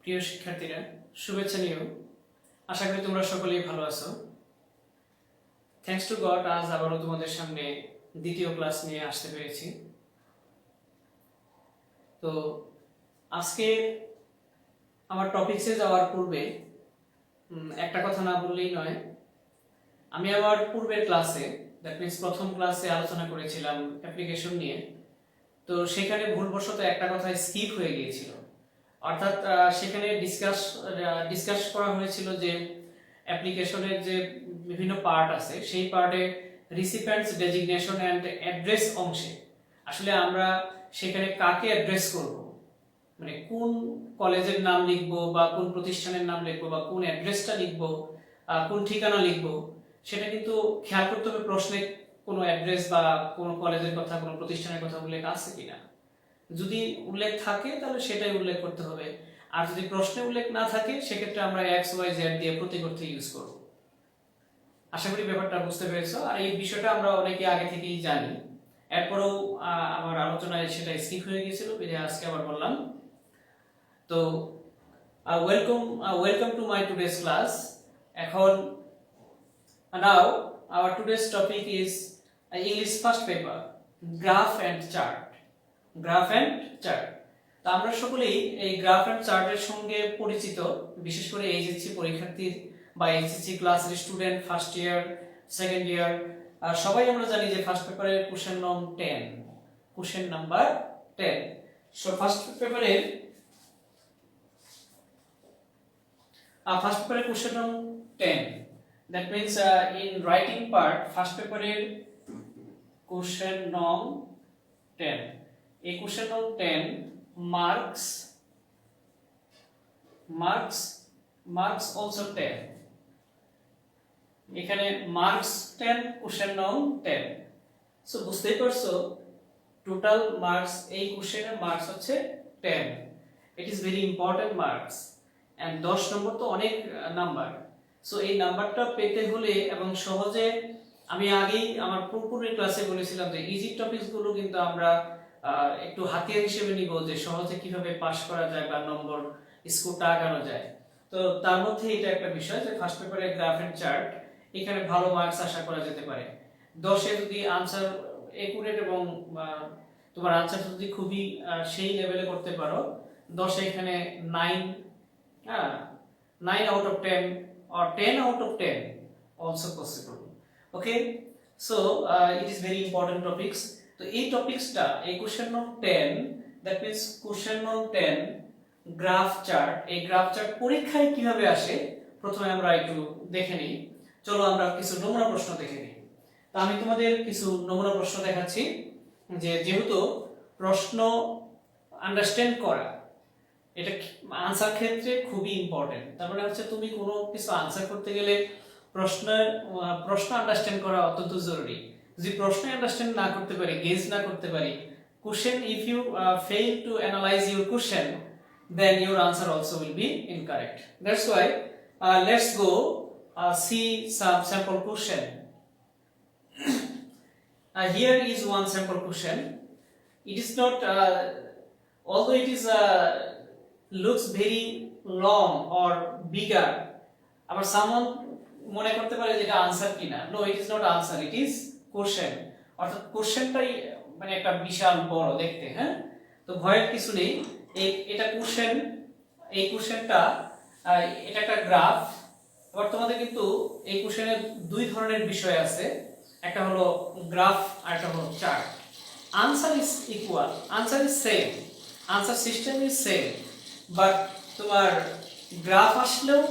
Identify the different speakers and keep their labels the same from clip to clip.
Speaker 1: প্রিয় শিক্ষার্থীরা, শুভেচ্ছা নিও। আশা করি তোমরা সকলেই ভালো আছো। থ্যাঙ্কস টু গড, আজ আবারও তোমাদের সামনে দ্বিতীয় ক্লাস নিয়ে আসতে পেরেছি। তো আজকে আমার টপিকসে যাওয়ার পূর্বে একটা কথা না বললেই নয়। আমি আমার পূর্বের ক্লাসে, দ্যাট মিনস প্রথম ক্লাসে আলোচনা করেছিলাম অ্যাপ্লিকেশন নিয়ে। তো সেখানে ভুলবশত একটা কথা স্কিপ হয়ে গিয়েছিল। অর্থাৎ সেখানে ডিসকাস করা হয়েছিল যে অ্যাপ্লিকেশনের যে বিভিন্ন পার্ট আছে সেই পার্টে রিসিপিয়েন্টস ডেজিগনেশন অ্যান্ড অ্যাড্রেস অংশে আসলে আমরা সেখানে কাকে অ্যাড্রেস করব, মানে কোন কলেজের নাম লিখব বা কোন প্রতিষ্ঠানের নাম লিখব বা কোন অ্যাড্রেসটা লিখব, কোন ঠিকানা লিখব, সেটা কিন্তু খেয়াল করতে হবে প্রশ্নে কোনো অ্যাড্রেস বা কোনো কলেজের কথা কোনো প্রতিষ্ঠানের কথা উল্লেখ আছে কিনা। যদি উল্লেখ থাকে তাহলে সেটাই উল্লেখ করতে হবে, আর যদি প্রশ্নে উল্লেখ না থাকে সেক্ষেত্রে আমরা এক্স ওয়াই জেড দিয়ে প্রতীক অর্থে ইউজ করব। আশা করি ব্যাপারটা বুঝতে পেরেছো। আর এই বিষয়টা আমরা অনেকে আগে থেকেই জানি, এরপরেও আমার আলোচনায় সেটা স্কিপ হয়ে গিয়েছিল, বিধায় আজকে আবার বললাম। তো welcome to my today's class. এখন now our today's topic is English first paper, graph and chart. Graph and chart, তা আমরা সকলেই এই গ্রাফ অ্যান্ড চার্টের সঙ্গে পরিচিত, বিশেষ করে এইচএসসি পরীক্ষার্থী বা এইচএসসি ক্লাসের student, first year, second year, সবাই আমরা জানি যে ফার্স্ট পেপারের question number 10, question number 10। So first পেপারের question number 10, that means in writing part first পেপারের কোশ্চেন নম্বর 10। এই কোশ্চেন নম্বর 10 marks also 10। এখানে marks 10, কোশ্চেন নম্বর 10। সো বুঝতেই পারছো টোটাল মার্কস এই কোশ্চেনের মার্কস হচ্ছে 10। It is very important marks, and 10 নম্বর তো অনেক নাম্বার। সো এই নাম্বারটা পেতে হলে এবং সহজে, আমি আগেই আমার পূর্বের ক্লাসে বলেছিলাম যে ইজি টপিকস গুলো কিন্তু আমরা একটু হাতিয়ার হিসেবে নিব, যে সহজে কিভাবে পাস করা যায় বা নম্বর স্কোরটা আগানো যায়। তো তার মধ্যে এটা একটা বিষয় যে ফার্স্ট পেপারে গ্রাফ এন্ড চার্ট, এখানে ভালো মার্কস আশা করা যেতে পারে। 10-এ যদি আনসার একুরেট এবং তোমার আনসার যদি খুবই সেই লেভেলে করতে পারো, 10-এ এখানে 9 out of 10 or 10 out of 10 also possible. Okay, so it is very important topics. তো এই টপিকসটা, এই question number 10, that means question number 10 graph chart, এই গ্রাফ চার্ট পরীক্ষায় কিভাবে আসে প্রথমে আমরা একটু দেখে নিই। চলো আমরা কিছু নমুনা প্রশ্ন দেখে নিই। তো আমি তোমাদের কিছু নমুনা প্রশ্ন দেখাচ্ছি, যে যেহেতু প্রশ্ন আন্ডারস্ট্যান্ড করা এটা আনসার ক্ষেত্রে খুবই ইম্পর্টেন্ট। তার মানে হচ্ছে তুমি কোনো কিছু আনসার করতে গেলে প্রশ্ন আন্ডারস্ট্যান্ড করা অত্যন্ত জরুরি। যদি প্রশ্ন আন্ডারস্ট্যান্ড না করতে পারি, গেজ না করতে পারি question, if you fail to analyze your question, then your answer also will be incorrect. That's why let's go see some sample question. Here is one sample question. It is not although it is looks very long or bigger, আবার someone মনে করতে পারে যে এটা answer কিনা। No, it is not answer, it is question। অর্থাৎ কোশ্চেনটাই মানে একটা বিশাল বড় দেখতে। হ্যাঁ, তো ভয়ের কিছু নেই। এটা কোশ্চেন, এই কোশ্চেনটা এটা একটা গ্রাফ। এবার তোমাদের কিন্তু এই কোশ্চেনে দুই ধরনের বিষয় আছে, একটা হলো গ্রাফ আর একটা হলো chart. Answer is equal, answer is same, answer system is same, but তোমার গ্রাফ আসলেও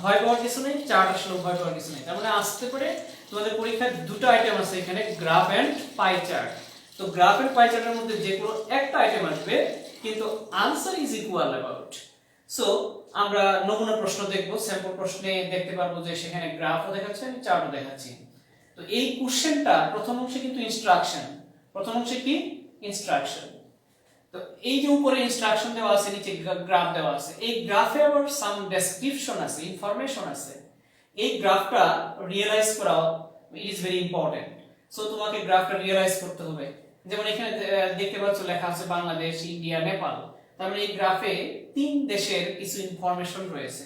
Speaker 1: ভয় পাওয়ার কিছু নেই, চার্ট আসলেও ভয় পাওয়ার কিছু নেই। তার মানে আসতে পারে তোমাদের পরীক্ষায় দুটো আইটেম আছে এখানে, গ্রাফ এন্ড পাই চার্ট। তো গ্রাফ এন্ড পাই চার্টের মধ্যে যে কোনো একটা আইটেম আসবে, কিন্তু answer is equal about. So আমরা নমুনা প্রশ্ন দেখব, স্যাম্পল প্রশ্নে দেখতে পারবো যে সেখানে গ্রাফও দেখাচ্ছে আমি চার্টও দেখাচ্ছি। তো এই কোশ্চেনটা প্রথম অংশে কিন্তু ইনস্ট্রাকশন, প্রথম অংশে কি ইনস্ট্রাকশন। তো এই যে উপরে ইনস্ট্রাকশন দেওয়া আছে, নিচে গ্রাফ দেওয়া আছে, এই গ্রাফে আবার সাম ডেসক্রিপশন আছে, ইনফরমেশন আছে। এই গ্রাফটা রিয়েলাইজ করা ইজ ভেরি ইম্পর্টেন্ট। সো তোমাকে গ্রাফটা রিয়েলাইজ করতে হবে। যেমন এখানে দেখতে পাচ্ছ লেখা আছে বাংলাদেশ, ইন্ডিয়া, নেপাল। তার মানে এই গ্রাফে তিন দেশের কিছু ইনফরমেশন রয়েছে।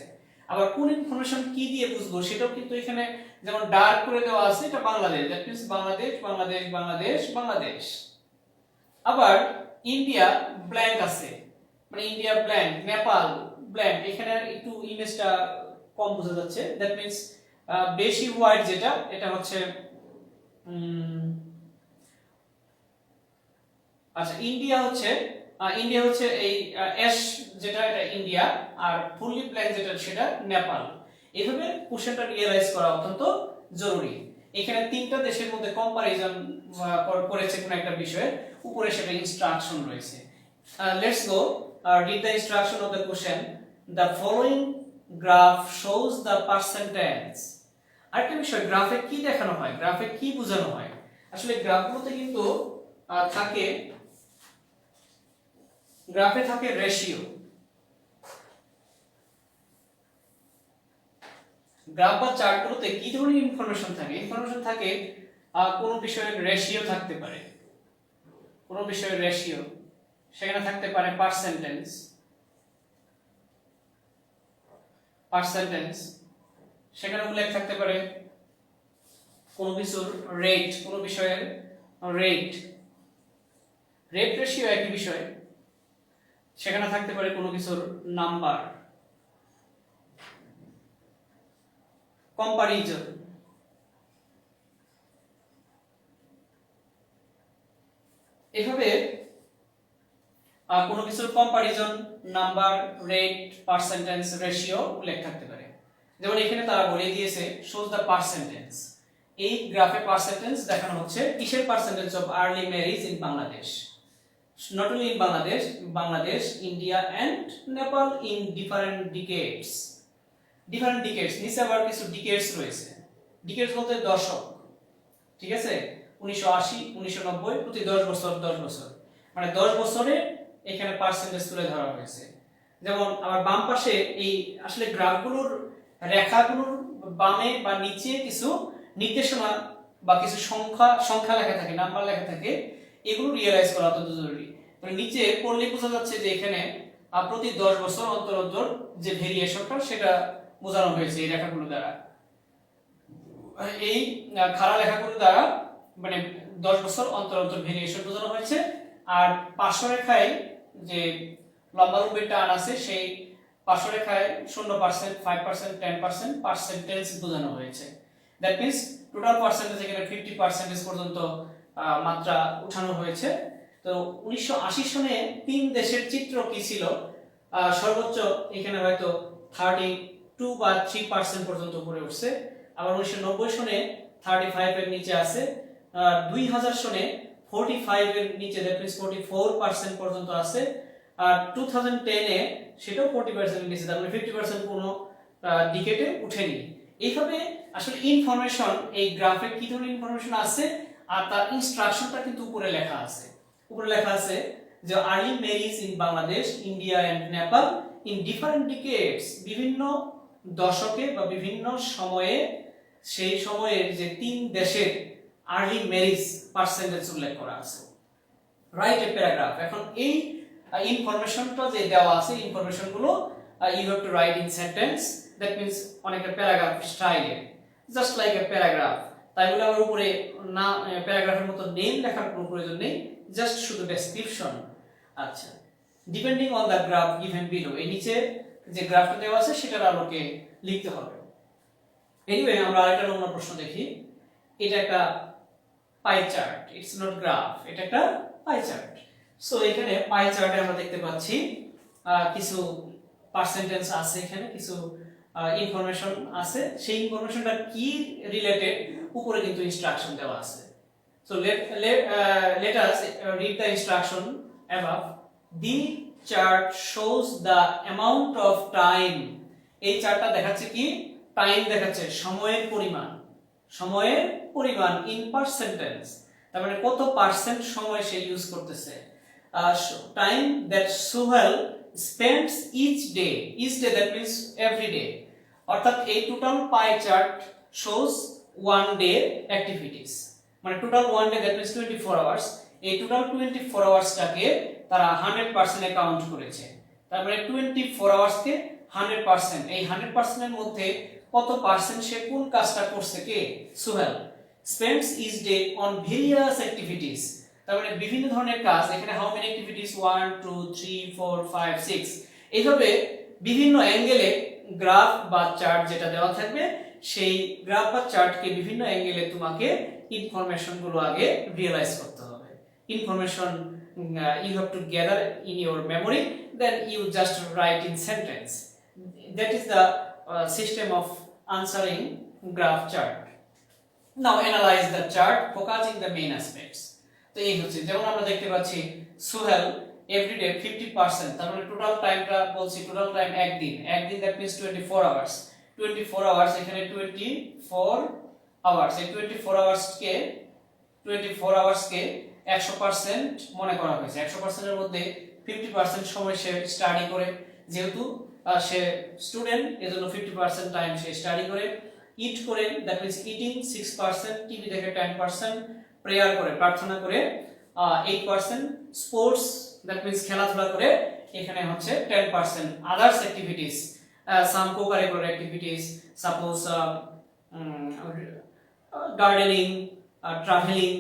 Speaker 1: আবার কোন ইনফরমেশন কি দিয়ে বুঝবো সেটাও কিন্তু এখানে যেমন ডার্ক করে দেওয়া আছে, এটা বাংলাদেশ, দ্যাট মিন্স বাংলাদেশ বাংলাদেশ বাংলাদেশ বাংলাদেশ। আবার ইন্ডিয়া ব্ল্যাঙ্ক আছে, মানে ইন্ডিয়া ব্ল্যাঙ্ক, নেপাল ব্ল্যাঙ্ক, এখানে একটু ইমেজটা কম বোঝা যাচ্ছে, দ্যাট মিন্স বেশি হোয়াইট যেটা এটা হচ্ছে আচ্ছা ইন্ডিয়া হচ্ছে এই অ্যাশ যেটা এটা ইন্ডিয়া, আর ফুললি ব্ল্যাঙ্ক যেটা সেটা নেপাল। এইভাবে কোশ্চেনটা রিয়েলাইজ করা অত্যন্ত জরুরি। এখানে তিনটা দেশের মধ্যে কম্পারিজন করেছে কোন একটা বিষয়ে, উপরে সেটা ইনস্ট্রাকশন রয়েছে। Let's go read the instruction of the question. The following graph shows the percentage. আরেকটা বিষয়, গ্রাফে কি দেখানো হয়, গ্রাফে কি বোঝানো হয়? আসলে গ্রাফগুলোতে কিন্তু গ্রাফে থাকে রেশিও। গ্রাফ বা চার্টগুলোতে কি ধরনের ইনফরমেশন থাকে? ইনফরমেশন থাকে কোন বিষয়ের রেশিও থাকতে পারে, কোন বিষয়ের রেশিও, সেখানে থাকতে পারে পার্সেন্টেজ, সেখানে উল্লেখ থাকতে পারে কোন কিছুর রেট, কোন বিষয়ের রেট রেশিও একই বিষয়, সেখানে থাকতে পারে কোন কিছুর নাম্বার, কম্পারিজন, এভাবে কোন কিছুর comparison, number, rate, percentage, ratio উল্লেখ থাকতে পারে। যেমন এখানে তারা বলে দিয়েছে শোজ দ্য পার্সেন্টেজ, এই গ্রাফে পার্সেন্টেজ দেখানো হচ্ছে কিসের percentage of early marriage in Bangladesh, not only in Bangladesh, India and Nepal in different decades. নিচে আবার কিছু ডিকেডস রয়েছে, ডিকেডস বলতে দশক, ঠিক আছে, 1980 1990 প্রতি 10 বছর মানে 10 বছরে এখানে পার্সেন্টেজ তুলে ধরা হয়েছে। যেমন আমার বাম পাশে এই আসলে গ্রাফগুলোর রেখাগুলোর বামে বা নিচে কিছু নির্দেশনা বা কিছু সংখ্যা লেখা থাকে, নাম্বার লেখা থাকে, এগুলো রিয়েলাইজ করা অত্যন্ত জরুরি। মানে নিচে পড়লে বোঝা যাচ্ছে যে এখানে প্রতি 10 বছর অন্তর যে ভেরিয়েশনটা সেটা বোঝানো হয়েছে এই রেখাগুলো দ্বারা, এই খাড়া লেখাগুলো দ্বারা মানে 10 বছর অন্তর ভেরিয়েশন বোঝানো হয়েছে। আর পার্শ্বরেখায় যে লম্বালম্বি টান আছে সেই পার্শ্বরেখায় 0%, 5%, 10% পার্সেন্টেজ বোঝানো হয়েছে। দ্যাট মিন্স টোটাল পার্সেন্টেজ এখানে 50% পর্যন্ত মাত্রা উঠানো হয়েছে। তো 1980 সনে তিন দেশের চিত্র কি ছিল, সর্বোচ্চ এখানে হয়তো 32 বা 3% পর্যন্ত উপরে উঠছে। আবার 1990 সনে 35 এর নিচে আছে, 2000 সনে 45 এর নিচে, দ্যাট মিন্স 44% পর্যন্ত আছে। আর 2010 এ সেটাও 40% এর নিচে, তার মানে 50% কোনো ডিকেটে উঠেনি। এইভাবে আসলে ইনফরমেশন এই গ্রাফে কি ধরনের ইনফরমেশন আছে আর তার ইনস্ট্রাকশনটা কিন্তু উপরে লেখা আছে যে early marriage in Bangladesh, India and Nepal in different decades, বিভিন্ন দশকে বা বিভিন্ন সময়ে সেই সময়ের যে তিন দেশের আর্লি ম্যারেজ পার্সেন্টেজ উল্লেখ করা আছে। Write a paragraph. এখন এই ইনফরমেশনটা যে দেওয়া আছে, ইনফরমেশনগুলো you have to write in sentence, that means অনেকটা প্যারাগ্রাফ স্টাইলে, জাস্ট লাইক এ প্যারাগ্রাফ। তাই বলে আমার উপরে না প্যারাগ্রাফের মতো নেম লেখার কোনো প্রয়োজন নেই, জাস্ট শুধু ডেসক্রিপশন। আচ্ছা, depending on the graph given below, এই নিচে যে গ্রাফটা দেওয়া আছে সেটার আলোকে লিখতে হবে। এনিওয়ে আমরা আরেকটা নমুনা প্রশ্ন দেখি। এটা একটা pie chart, it's not graph, এটা একটা পাই চার্ট। সো এখানে পাই চার্টে আমরা দেখতে পাচ্ছি কিছু পার্সেন্টেজ আছে, এখানে কিছু ইনফরমেশন আছে, সেই ইনফরমেশনটা কি রিলেটেড উপরে কিন্তু ইনস্ট্রাকশন দেওয়া আছে। So let us read the instruction above. The chart shows the amount of time. এই চার্টটা দেখাচ্ছে কি, টাইম দেখাচ্ছে, সময়ের পরিমাণ ইন পার্সেন্টেজ, তার মানে কত পার্সেন্ট সময় সে ইউজ করতেছে। Time that Sohel spends each day that means every day, অর্থাৎ এই total pie chart shows one day activities, মানে total one day that means 24 hours. এই টোটাল 24 আওয়ার্সটাকে তারা 100% কাউন্ট করেছে। তার মানে 24 আওয়ার্সকে 100%, এই 100% এর মধ্যে কত পার্সেন্ট সে কোন কাজটা করছে? কে? Suhel. Spends each day on various activities, তার মানে বিভিন্ন ধরনের কাজ। এখানে হাউ মেনি অ্যাক্টিভিটিস? 1 2 3 4 5 6। এইভাবে বিভিন্ন অ্যাঙ্গেলে গ্রাফ বা চার্ট যেটা দেওয়া থাকবে, সেই গ্রাফ বা চার্টকে বিভিন্ন অ্যাঙ্গেলে তোমাকে ইনফরমেশন গুলো আগে রিয়েলাইজ করতে হবে। Information you have to gather in your memory, then you just write in sentence. That is the system of answering graph chart. Now analyze the chart, focusing the main aspects. তো এই হচ্ছে, যেমন আমরা দেখতে পাচ্ছি Suhel everyday 50%, তার মানে total টাইমটা বলছি, টোটাল টাইম একদিন, দ্যাট মিন্স 24 আওয়ার্স। 24 আওয়ার্স, এখানে 24 আওয়ার্স, এই 24 আওয়ার্সকে 100% মনে করা হয়েছে। 100% এর মধ্যে 50% সময় সে স্টাডি করে, যেহেতু সে স্টুডেন্ট, এজন্য 50% টাইম সে স্টাডি করে। ইট করে, দ্যাট মিন্স ইটিং 6%, টিভি দেখে 10%, প্রেয়ার করে, প্রার্থনা করে 8%, স্পোর্টস দ্যাট মিন্স খেলাধুলা করে, এখানে হচ্ছে 10%। Others activities, some co-curricular activities, suppose gardening, travelling,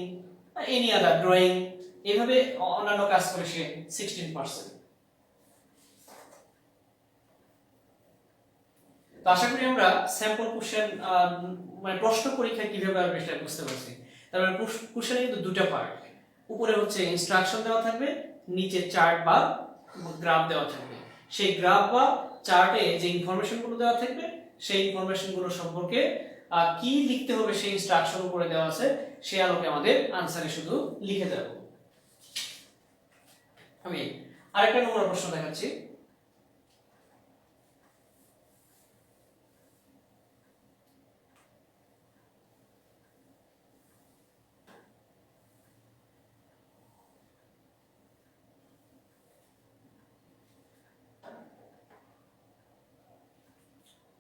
Speaker 1: any other, drawing, এইভাবে অন্যান্য কাজ করে সে 16%। তো আশা করি আমরা স্যাম্পল কোশ্চেন মানে প্রশ্ন পরীক্ষা কিভাবে আসবে সেটা বুঝতে পারছি। তারপরে কোশ্চেনে কিন্তু দুটো পার্ট, উপরে হচ্ছে ইনস্ট্রাকশন দেওয়া থাকবে, নিচে চার্ট বা গ্রাফ দেওয়া থাকবে। সেই গ্রাফ বা চার্টে যে ইনফরমেশন গুলো দেওয়া থাকবে, সেই ইনফরমেশন গুলো সম্পর্কে কি লিখতে হবে সেই ইনস্ট্রাকশন উপরে দেওয়া আছে, সেই আলোকে আমাদের আনসারে শুধু লিখে দেব। আমি আরেকটা নমুনা প্রশ্ন দেখাচ্ছি।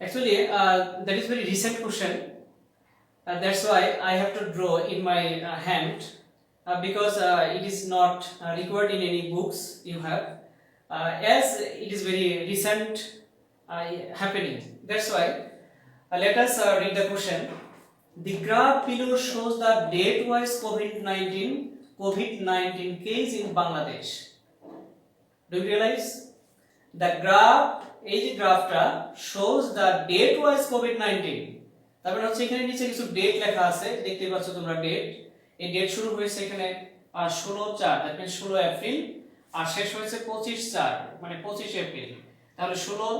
Speaker 1: Actually, that is very recent question. That's why I have to draw in my hand, because it is not required in any books you have, as it is very recent happening. That's why let us read the question. The graph below shows the date-wise COVID-19 case in Bangladesh. Do you realize? The graph, এই যে গ্রাফটা, shows the date-wise COVID-19, তারপরে হচ্ছে এখানে নিচে কিছু date লেখা আছে, দেখতে পাচ্ছ তোমরা ডেট। এই ডেট শুরু হয়েছে এখানে 16/4, দ্যাট মিন্স 16 এপ্রিল, আর শেষ হয়েছে 25/4, মানে 25 এপ্রিল। তাহলে 16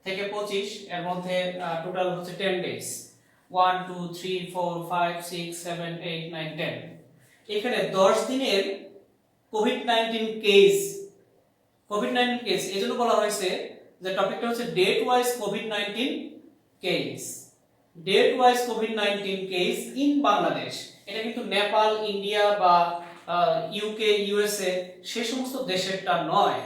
Speaker 1: থেকে 25 এর মধ্যে টোটাল হচ্ছে 10 ডেজ। 1 2 3 4 5 6 7 8 9 10। এখানে 10 দিনের কোভিড-19 কেস, এজন্য বলা হয়েছে যে টপিকটা হচ্ছে ডেট ওয়াইজ কোভিড-19 কেস, ইন বাংলাদেশ। এটা কিন্তু নেপাল, ইন্ডিয়া বা ইউকে, ইউএসএ সে সমস্ত দেশেরটা নয়।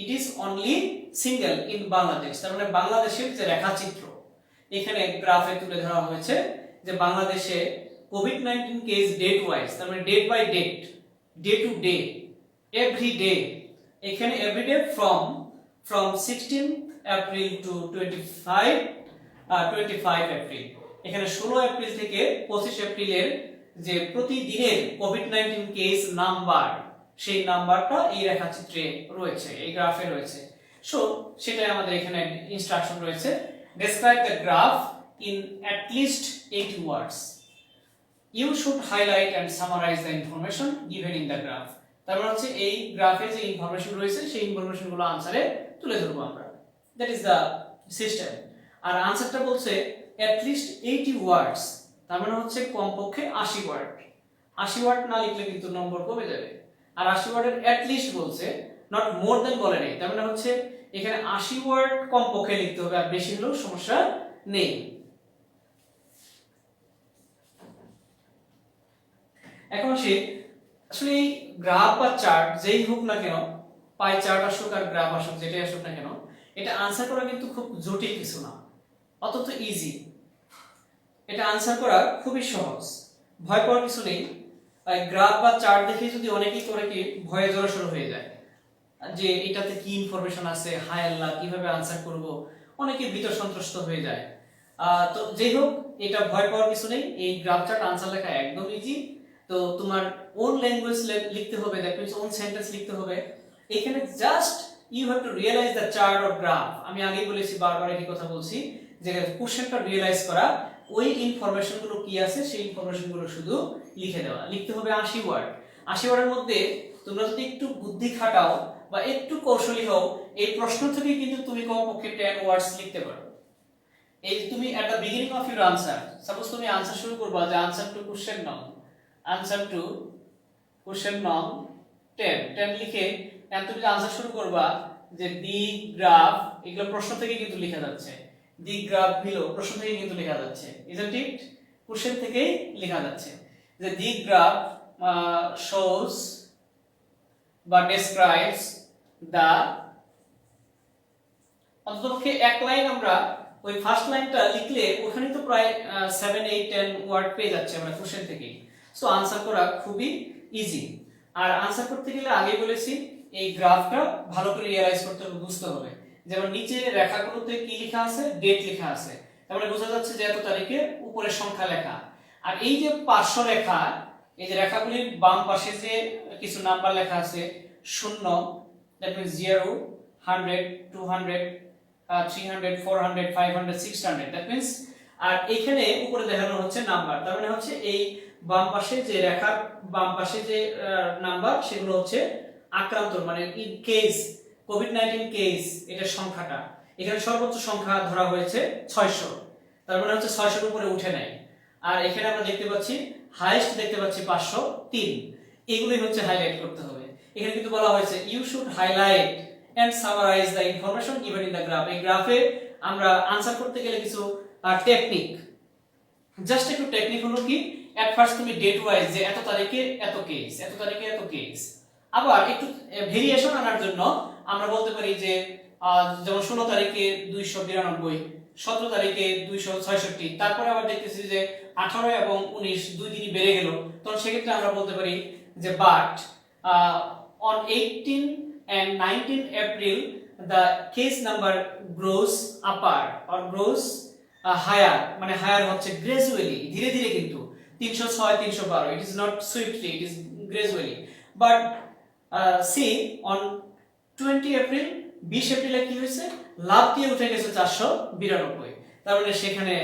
Speaker 1: It is only single in Bangladesh. তার মানে বাংলাদেশের যে রেখাচিত্র এখানে গ্রাফে তুলে ধরা হয়েছে, যে বাংলাদেশে কোভিড-19 কেস ডেট ওয়াইজ, তার মানে date by date, day to day, every day. এখানে everyday from 16 April to 25 April. এখানে 16 এপ্রিল থেকে 25 এপ্রিলের যে প্রতিদিনের কোভিড-19 কেস নাম্বার, সেই নাম্বারটা এই রেখাচিত্রে রয়েছে, এই গ্রাফে রয়েছে। সো সেটাই আমাদের এখানে ইনস্ট্রাকশন রয়েছে। Describe the graph in at least 80 words. You should highlight and summarize the information given in the graph. তারপর হচ্ছে এই গ্রাফে যে ইনফরমেশন রয়েছে সেই ইনফরমেশনগুলো আনসারে তুলে ধরবো আমরা। That is the system. আর আনসারটা বলছে at least 80 ওয়ার্ডস, তার মানে হচ্ছে কমপক্ষে 80 ওয়ার্ড। 80 ওয়ার্ড না লিখলে কিন্তু নম্বর কমে যাবে। আর 80 ওয়ার্ডের at least বলছে, নট মোর দ্যান বলে নেই। তার মানে হচ্ছে এখানে 80 ওয়ার্ড কমপক্ষে লিখতে হবে, আর বেশি হলেও সমস্যা নেই। এখন আসলে এই গ্রাফ বা চার্ট যেই হোক না কেন, পাই চার্ট আসুক আর গ্রাফ আসুক, যেটাই আসুক না কেন, এটা আনসার করা কিন্তু খুব জটিল কিছু না, অত্যন্ত ইজি। এটা আনসার করা খুবই সহজ, ভয় পাওয়ার কিছু নেই। গ্রাফ বা চার্ট দেখে যদি অনেকেই করে কি ভয়ে জড়সড় হয়ে যায়, যে এটাতে কি ইনফরমেশন আছে, হায় আল্লাহ কিভাবে আনসার করব, অনেকে ভীত সন্ত্রস্ত হয়ে যায়। তো যাই হোক, এটা ভয় পাওয়ার কিছু নেই, এই গ্রাফ চার্ট আনসার লেখা একদম ইজি। তো তোমার ওন ল্যাঙ্গুয়েজ লিখতে হবে, দ্যাট মিন্স ওন সেন্টেন্স লিখতে হবে। এখানে just you have to realize the chart of graph. আমি আগেই বলেছি, বারবার একই কথা বলছি, যে কোশ্চেনটা রিয়েলাইজ করা, ওই ইনফরমেশনগুলো কি আছে সেই ইনফরমেশনগুলো শুধু লিখে দেওয়া। লিখতে হবে 80 ওয়ার্ড। 80 ওয়ার্ডের মধ্যে তোমরা যদি একটু বুদ্ধি খাটাও বা একটু কৌশলী হও, এই প্রশ্ন থেকে কিন্তু তুমি কমপক্ষে 10 ওয়ার্ডস লিখতে পারো। এই তুমি at the beginning of your answer, suppose তুমি আনসার শুরু করবা যে আনসার টু কোশ্চেন নং, আনসার টু কোশ্চেন নং 10 10 লিখে তুমি আনসার শুরু করবা যে দি গ্রাফ, এগুলো প্রশ্ন থেকে কিন্তু লেখা যাচ্ছে, দি গ্রাফ বিলো প্রশ্ন থেকে কিন্তু লেখা যাচ্ছে, ইজন্ট ইট? কোশ্চেন থেকেই লেখা যাচ্ছে যে দি গ্রাফ শোজ বা ডেসক্রাইবস দা, অন্ততপক্ষে এক লাইন আমরা ওই ফার্স্ট লাইনটা লিখলে ওখানে তো প্রায় 7 8 10 ওয়ার্ড পেয়ে যাচ্ছে আমরা কোশ্চেন থেকে। সো আনসার করা খুবই ইজি। আর আনসার করতে গেলে আগেই বলেছি এই গ্রাফটা ভালো করে রিয়ালাইজ করতে হবে, বুঝতে হবে। যেমন নিচে রেখাগুলোতে কি লেখা আছে, ডেট লেখা আছে, তারপরে বোঝা যাচ্ছে যে এত তারিখে উপরের সংখ্যা লেখা। আর এই যে পার্শ্ব রেখা, এই যে রেখাগুলির বাম পাশে যে কিছু নাম্বার লেখা আছে, 0 দ্যাট মিন্স 0 100 200 300 400 500 600 দ্যাট মিন্স, আর এখানে উপরে দেখানো হচ্ছে নাম্বার, তার মানে হচ্ছে এই বাম পাশে যে রেখার বাম পাশে যে নাম্বার সেগুলো হচ্ছে আক্রান্ত, মানে ইন কেস কোভিড-19 কেস, এটা সংখ্যাটা এখানে সর্বোচ্চ সংখ্যা ধরা হয়েছে 600, তার মানে হচ্ছে 600 এর উপরে উঠে নাই। আর এখানে আমরা দেখতে পাচ্ছি হাইয়েস্ট দেখতে পাচ্ছি 503, এগুলোই হচ্ছে হাইলাইট করতে হবে। এখানে কিন্তু বলা হয়েছে you should highlight and summarize the information given in the graph। এই গ্রাফে আমরা আনসার করতে গেলে কিছু টেকনিক, জাস্ট একটু টেকনিক হলো কি, এট ফার্স্ট তুমি ডেট ওয়াইজ যে এত তারিখে এত কেস, এত তারিখে এত কেস, আবার একটু ভেরিয়েশন আনার জন্য আমরা বলতে পারি যে যেমন 16 তারিখে 292, 17 তারিখে 266, তারপরে আবার দেখতেছি যে 18 এবং 19 দুই দিনই বেড়ে গেল, তখন সেক্ষেত্রে আমরা বলতে পারি যে but on 18 and 19 April the case number grows upper or grows higher, মানে higher হচ্ছে gradually, ধীরে ধীরে, কিন্তু 306 312, it is not swiftly, it is gradually, but see on 20 April 20 এপ্রিলে কি হয়েছে, লাভ দিয়ে উঠে গেছে 492, তার মানে সেখানে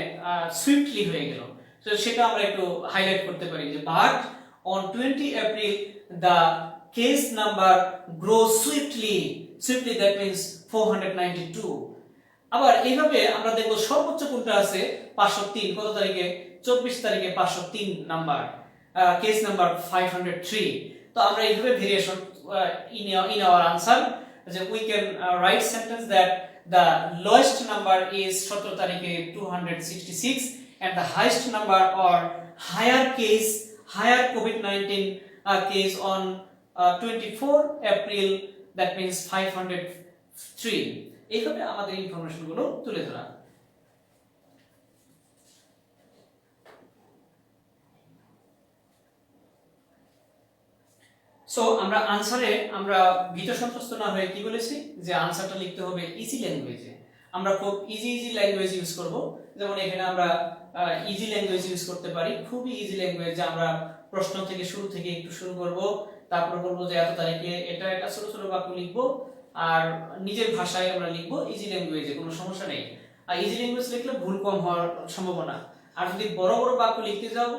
Speaker 1: সুইফটলি হয়ে গেল। তো সেটা আমরা একটু হাইলাইট করতে পারি যে but on 20 April the case number grows swiftly, that means 492। আবার এইভাবে আমরা দেখব সর্বোচ্চ কোনটা আছে, 503, কত তারিখে, 24 তারিখে 503 নাম্বার, কেস নাম্বার 503। তো আমরা এইভাবে ভেরিয়েশন in our answer যে we can write sentence that the lowest number is 17 তারিখে 266 and the highest number or higher COVID-19 case on 24 April, that means 503। এইভাবে আমাদের ইনফরমেশন গুলো তুলে ধরা। সো আমরা আনসারে আমরা ভীত সন্ত্রস্ত না হয়ে কি বলেছি যে আনসারটা লিখতে হবে ইজি ল্যাঙ্গুয়েজে। আমরা খুব ইজি ল্যাঙ্গুয়েজ ইউজ করব, যেমন এখানে আমরা ইজি ল্যাঙ্গুয়েজ ইউজ করতে পারি, খুবই ইজি ল্যাঙ্গুয়েজ, যে আমরা প্রশ্ন থেকে একটু শুরু করব, তারপর বলবো যে এত তারিখে এটা ছোট ছোট বাক্য লিখবো আর নিজের ভাষায় আমরা লিখবো ইজি ল্যাঙ্গুয়েজে, কোনো সমস্যা নেই। আর ইজি ল্যাঙ্গুয়েজ লিখলে ভুল কম হওয়ার সম্ভাবনা। আর যদি বড় বড় বাক্য লিখতে যাও,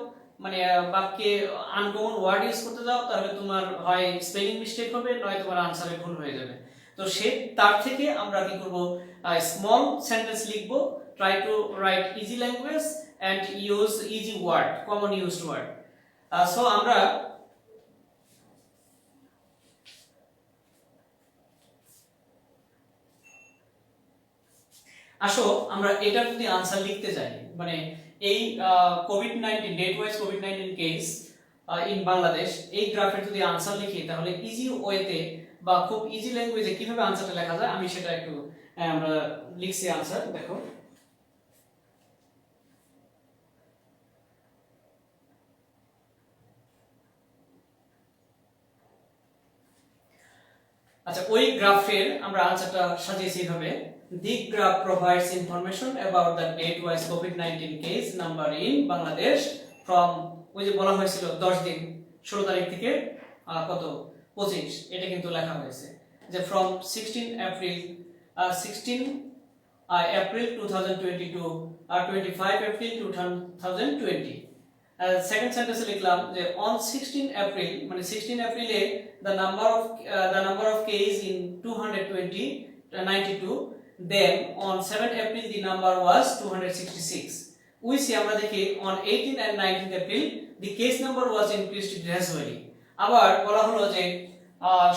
Speaker 1: মানে বাক্যে আনকমন ওয়ার্ড ইউজ করতে যাও, তাহলে তোমার হয় স্পেলিং মিস্টেক হবে, নয় তোমার আনসারে ভুল হয়ে যাবে। তো তার থেকে আমরা কি করব, স্মল সেন্টেন্স লিখবো, try to write easy language and use easy word, common used word. So আমরা আসো আমরা এটা যদি আনসার লিখতে যাই, মানে এই কোভিড-19 ডেট ওয়াইজ কোভিড-19 কেস ইন বাংলাদেশ, এই গ্রাফের যদি আনসার লিখি, তাহলে ইজি ওয়েতে বা খুব ইজি ল্যাঙ্গুয়েজে কিভাবে আনসারটা লেখা যায়, আমি সেটা একটু আমরা লিখছি আনসার। দেখো, আচ্ছা, ওই গ্রাফের আমরা আনসারটা সাজিয়েছি এইভাবে: the graph provides information about the date wise COVID-19 case number in Bangladesh from, ওই যে বলা হয়েছিল 10 দিন 16 তারিখ থেকে কত 25, এটা কিন্তু লেখা হয়েছে যে from 16 April 2020 to 25 April 2020। Second সেন্টেন্সে লিখলাম যে on 16 April, মানে 16 এপ্রিলে the number of case in 292, then on 7 April the number was 266। we see আমরা দেখি on 18 and 19 April the case number was increased gradually। আবার বলা হলো যে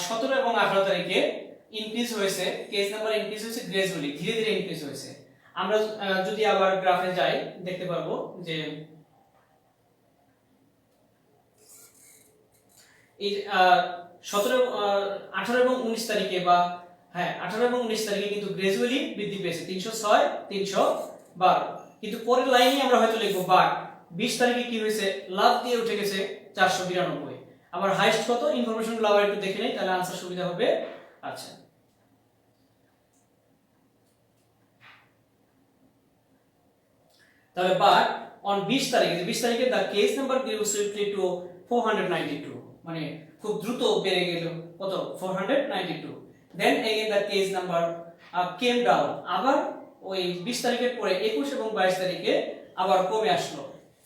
Speaker 1: 17 এবং 18 তারিখে ইনক্রিজ হয়েছে, কেস নাম্বার ইনক্রিজ হয়েছে গ্রাজুয়ালি, ধীরে ধীরে ইনক্রিজ হয়েছে। আমরা যদি আবার গ্রাফে যাই দেখতে পারবো যে এই 17 18 এবং 19 তারিখে, বা হ্যাঁ 18 এবং 19 তারিখে কিন্তু গ্রাজুয়ালি বৃদ্ধি পেয়েছে 306 312, কিন্তু পরের লাইনে আমরা হয়তো লিখবো বাট 20 তারিখে কি হয়েছে, লাভ দিয়ে উঠে গেছে 492। আবার হাইস্ট কত, ইনফরমেশনগুলো আবার একটু দেখে নেই তাহলে आंसर সুবিধা হবে। আচ্ছা, তাহলে বাট অন 20 তারিখে, 20 তারিখে the case number grew swiftly to 492, মানে খুব দ্রুত বেড়ে গেল কত 492। Then again the case number came down, আবার ওই 20 তারিখের পরে 21 এবং 22 তারিখে আবার কমে আসলো,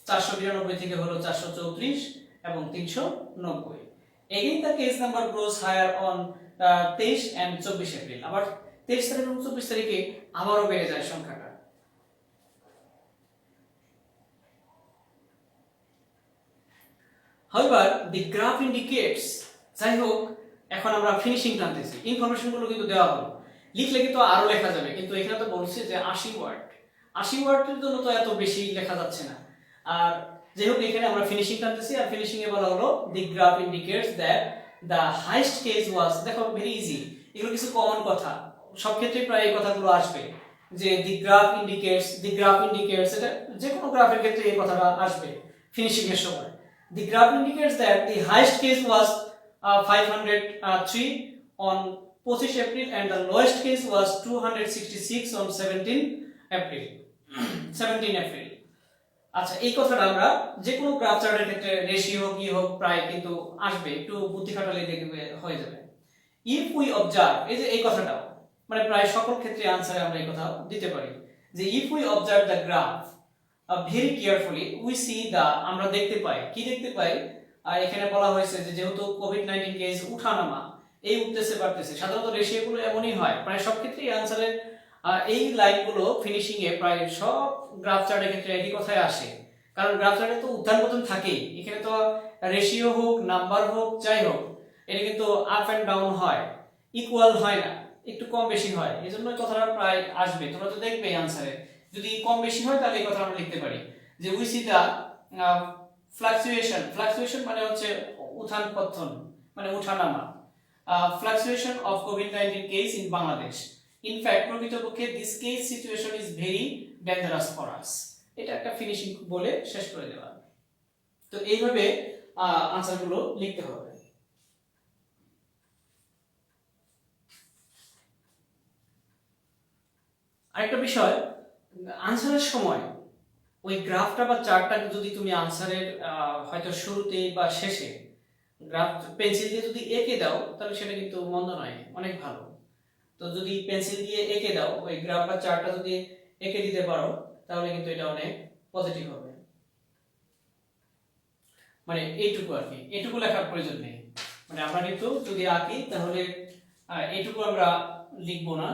Speaker 1: 492 থেকে হলো 434 এবং 390। Again the case number grows higher on 23 and 24 April, আবার 23 তারিখ এবং 24 তারিখে আবারও বেড়ে যায় সংখ্যাটা। However, the graph indicates, যাই হোক এখন আমরা ফিনিশিং টানতেছি, ইনফরমেশনগুলো কিন্তু দেওয়া হলো, লিখলে কিন্তু আরো লেখা যাবে, কিন্তু এখানে তো বলছে যে 80 ওয়ার্ড, 80 ওয়ার্ডের জন্য তো এত বেশি লেখা যাচ্ছে না। আর যাই হোক এখানে আমরা ফিনিশিং টানতেছি, আর ফিনিশিং এ বলা হলো the graph indicates that the highest case was, দেখো ভেরি ইজি, এগুলো কিছু কমন কথা, সব ক্ষেত্রে প্রায় এই কথাগুলো আসবে যে the graph indicates, এটা যে কোনো গ্রাফের ক্ষেত্রে এই কথাটা আসবে ফিনিশিং এর সময়। The graph indicates that the highest case was 503 on 25 April and the lowest case was 266 on 17 April 17 April। আচ্ছা, এই কথাটা আমরা যে কোনো গ্রাফ চার্টের ক্ষেত্রে রেশিও কি হোক প্রায় কিন্তু আসবে, একটু বুদ্ধি খাটালে দেখবে হয়ে যাবে। if we observe, এই যে এই কথাটাও মানে প্রায় সকল ক্ষেত্রে আনসারে আমরা এই কথা দিতে পারি যে if we observe the graph very carefully we see the, আমরা দেখতে পাই, কি দেখতে পাই, এখানে বলা হয়েছে যে যেহেতু কোভিড-19 কেস উঠানামা, এই উঠতেছে বাড়তেছে, সাধারণত রেশিওগুলো এমনই হয় প্রায় সব ক্ষেত্রেই আনসারের এই লাইনগুলো ফিনিশিং এ প্রায় সব গ্রাফ চার্টের ক্ষেত্রে একই কথাই আসে, কারণ গ্রাফ চার্টে তো উত্থান পতন থাকেই, এখানে তো রেশিও হোক নাম্বার হোক যাই হোক এটা কিন্তু আপ এন্ড ডাউন হয়, ইকুয়াল হয় না, একটু কম বেশি হয়, এজন্য কথাটা প্রায় আসবে, তোমরা তো দেখবে আনসারে যদি কম বেশি হয় তাহলে এই কথা আমরা লিখতে পারি যে উই সি দা ফ্লাকচুয়েশন মানে হচ্ছে উত্থান পতন মানে ওঠানামা, ফ্লাকচুয়েশন অফ কোভিড-19 case in Bangladesh. In fact প্রকৃতপক্ষে this case situation is very dangerous for us, এটা একটা ফিনিশিং বলে শেষ করে দেওয়া। তো এইভাবে আনসারগুলো লিখতে হবে। আরেকটা বিষয়, আনসারের সময় ওই গ্রাফটা বা চার্টটা যদি তুমি আনসারের হয়তো শুরুতে বা শেষে গ্রাফ পেন্সিল দিয়ে যদি এঁকে দাও তাহলে সেটা কিন্তু মন্দ নয়, অনেক ভালো। তো যদি পেন্সিল দিয়ে এঁকে দাও ওই গ্রাফ বা চার্টটা যদি এঁকে দিতে পারো তাহলে কিন্তু এটা অনেক পজিটিভ হবে। মানে এইটুকু আর কি, এইটুকু লেখার প্রয়োজন নেই, মানে আমরা কিন্তু যদি আঁকি তাহলে এইটুকু আমরা লিখবো না,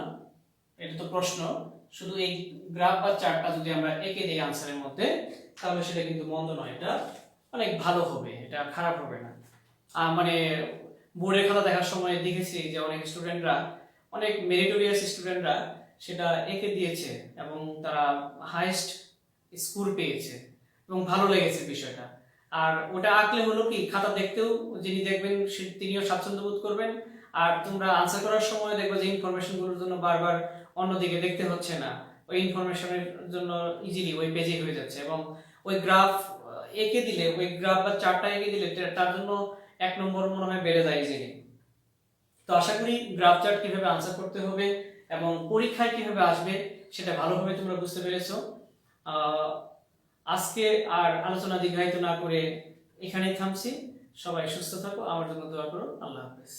Speaker 1: এটা তো প্রশ্ন, শুধু এই গ্রাফ বা চার্টটা যদি আমরা এঁকে দিই আনসারের মধ্যে তাহলে সেটা কিন্তু মন্দ নয়, এটা অনেক ভালো হবে, এটা খারাপ হবে না। মানে বোর্ডের খাতা দেখার সময় দেখেছি যে অনেক স্টুডেন্টরা, অনেক মেরিটোরিয়াস স্টুডেন্টরা সেটা এঁকে দিয়েছে এবং তারা হাইয়েস্ট স্কোর পেয়েছে এবং ভালো লেগেছে বিষয়টা। আর ওটা আঁকলে হলো কি খাতা দেখতেও যিনি দেখবেন তিনিও স্বাচ্ছন্দ্য বোধ করবেন, আর তোমরা আনসার করার সময় দেখবে যে ইনফরমেশনগুলোর জন্য বারবার অন্যদিকে দেখতে হচ্ছে না, ওই ইনফরমেশনের জন্য ইজিলি ওই পেজে হয়ে যাচ্ছে, এবং ওই গ্রাফ এঁকে দিলে, ওই গ্রাফ বা চার্টটা এঁকে দিলে তার জন্য 1 নম্বর মনে হয় বেড়ে যায় ইজিলি। তো আশা করি গ্রাফ চার্ট কিভাবে আনসার করতে হবে এবং পরীক্ষায় কিভাবে আসবে সেটা ভালোভাবে তোমরা বুঝতে পেরেছো। আজকে আর আলোচনা দীর্ঘায়িত না করে এখানেই থামছি। সবাই সুস্থ থাকো, আমার জন্য দোয়া করো। আল্লাহ হাফেজ।